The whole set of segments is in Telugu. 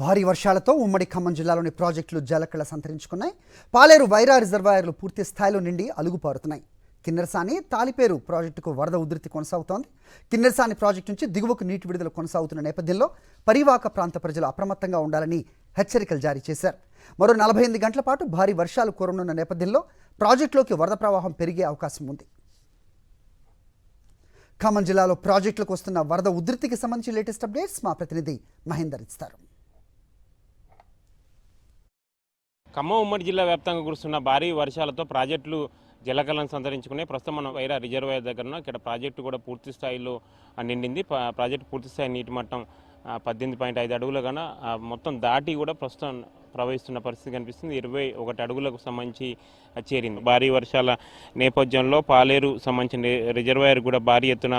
భారీ వర్షాలతో ఉమ్మడి ఖమ్మం జిల్లాలోని ప్రాజెక్టులు జలకళ సంతరించుకున్నాయి. పాలేరు వైరా రిజర్వాయర్లు పూర్తి స్థాయిలో నిండి అలుగుపారుతున్నాయి. కిన్నెరసాని తాలిపేరు ప్రాజెక్టుకు వరద ఉధృతి కొనసాగుతోంది. కిన్నెరసాని ప్రాజెక్టు నుంచి దిగువకు నీటి విడుదల కొనసాగుతున్న నేపథ్యంలో పరివాహక ప్రాంత ప్రజలు అప్రమత్తంగా ఉండాలని హెచ్చరికలు జారీ చేశారు. మరో 48 గంటల పాటు భారీ వర్షాలు కురవనున్న నేపథ్యంలో ప్రాజెక్టులోకి వరద ప్రవాహం పెరిగే అవకాశం ఉంది. ఖమ్మం జిల్లాలో ప్రాజెక్టులకు వస్తున్న వరద ఉధృతికి సంబంధించి లేటెస్ట్ అప్డేట్స్ మా ప్రతినిధి మహేందర్ ఇస్తారు. ఖమ్మం ఉమ్మడి జిల్లా వ్యాప్తంగా కురుస్తున్న భారీ వర్షాలతో ప్రాజెక్టులు జలకళను సంతరించుకున్నాయి. ప్రస్తుతం మనం వైరా రిజర్వాయర్ దగ్గర ఇక్కడ ప్రాజెక్టు కూడా పూర్తి స్థాయిలో నిండింది. ప్రాజెక్టు పూర్తి స్థాయి నీటి మట్టం 18.5 అడుగుల కన్నా మొత్తం దాటి కూడా ప్రస్తుతం ప్రవహిస్తున్న పరిస్థితి కనిపిస్తుంది. 21 అడుగులకు సంబంధించి చేరింది. భారీ వర్షాల నేపథ్యంలో పాలేరు సంబంధించిన రిజర్వాయర్ కూడా భారీ ఎత్తున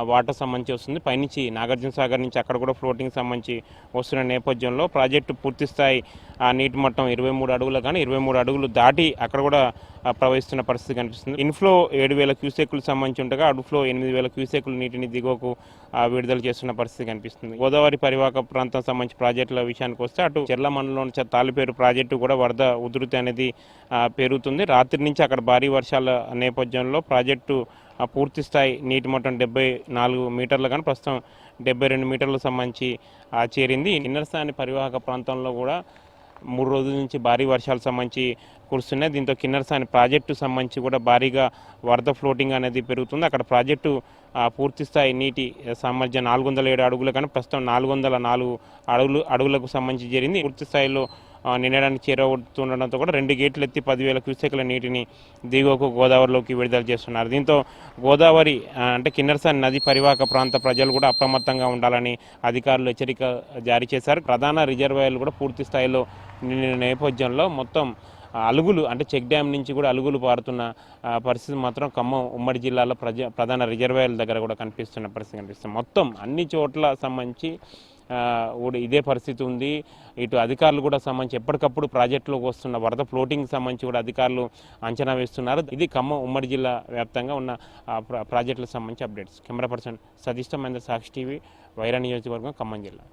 వాటర్ సంబంధించి వస్తుంది. పైనుంచి నాగార్జున సాగర్ నుంచి అక్కడ కూడా ఫ్లోటింగ్ సంబంధించి వస్తున్న నేపథ్యంలో ప్రాజెక్టు పూర్తి స్థాయి నీటి మట్టం 23 అడుగులు కానీ 23 అడుగులు దాటి అక్కడ కూడా ప్రవహిస్తున్న పరిస్థితి కనిపిస్తుంది. ఇన్ఫ్లో 7,000 క్యూసెక్కులు సంబంధించి ఉండగా అవుట్ఫ్లో 8,000 క్యూసెక్కులు నీటిని దిగువకు విడుదల చేస్తున్న పరిస్థితి కనిపిస్తుంది. గోదావరి పరివాహక ప్రాంతం సంబంధించి ప్రాజెక్టుల విషయానికి వస్తే అటు చెర్ల మండలంలోని తాలిపేరు ప్రాజెక్టు కూడా వరద ఉధృతి అనేది పెరుగుతుంది. రాత్రి నుంచి అక్కడ భారీ వర్షాల నేపథ్యంలో ప్రాజెక్టు పూర్తి స్థాయి నీటి మట్టం 74 మీటర్లు కానీ ప్రస్తుతం 72 మీటర్లకు సంబంధించి చేరింది. కిన్నెరసాని పరివాహక ప్రాంతంలో కూడా 3 రోజుల నుంచి భారీ వర్షాలు సంబంధించి కురుస్తున్నాయి. దీంతో కిన్నెరసాని ప్రాజెక్టు సంబంధించి కూడా భారీగా వరద ఫ్లోటింగ్ అనేది పెరుగుతుంది. అక్కడ ప్రాజెక్టు పూర్తి స్థాయి నీటి సామర్థ్యం 407 అడుగులు కానీ ప్రస్తుతం 404 అడుగులకు సంబంధించి చేరింది. పూర్తి స్థాయిలో నిండడానికి చేరవుతుండడంతో కూడా 2 గేట్లు ఎత్తి 10,000 క్యూసెక్ల నీటిని దిగువకు గోదావరిలోకి విడుదల చేస్తున్నారు. దీంతో గోదావరి అంటే కిన్నెరసాని నది పరివాహక ప్రాంత ప్రజలు కూడా అప్రమత్తంగా ఉండాలని అధికారులు హెచ్చరిక జారీ చేశారు. ప్రధాన రిజర్వాయర్లు కూడా పూర్తి స్థాయిలో నిండిన నేపథ్యంలో మొత్తం అలుగులు అంటే చెక్ డ్యామ్ నుంచి కూడా అలుగులు పారుతున్న పరిస్థితి మాత్రం ఖమ్మం ఉమ్మడి జిల్లాలో ప్రధాన రిజర్వాయర్ల దగ్గర కూడా కనిపిస్తున్న పరిస్థితి కనిపిస్తుంది. మొత్తం అన్ని చోట్ల సంబంధించి ఇదే పరిస్థితి ఉంది. ఇటు అధికారులు కూడా సంబంధించి ఎప్పటికప్పుడు ప్రాజెక్టులోకి వస్తున్న వరద ఫ్లోటింగ్ సంబంధించి కూడా అధికారులు అంచనా వేస్తున్నారు. ఇది ఖమ్మం ఉమ్మడి జిల్లా వ్యాప్తంగా ఉన్న ప్రాజెక్టులకు సంబంధించి updates. Camera person Satish Mahender, Sakshi TV, Wyra నియోజకవర్గం, ఖమ్మం జిల్లా.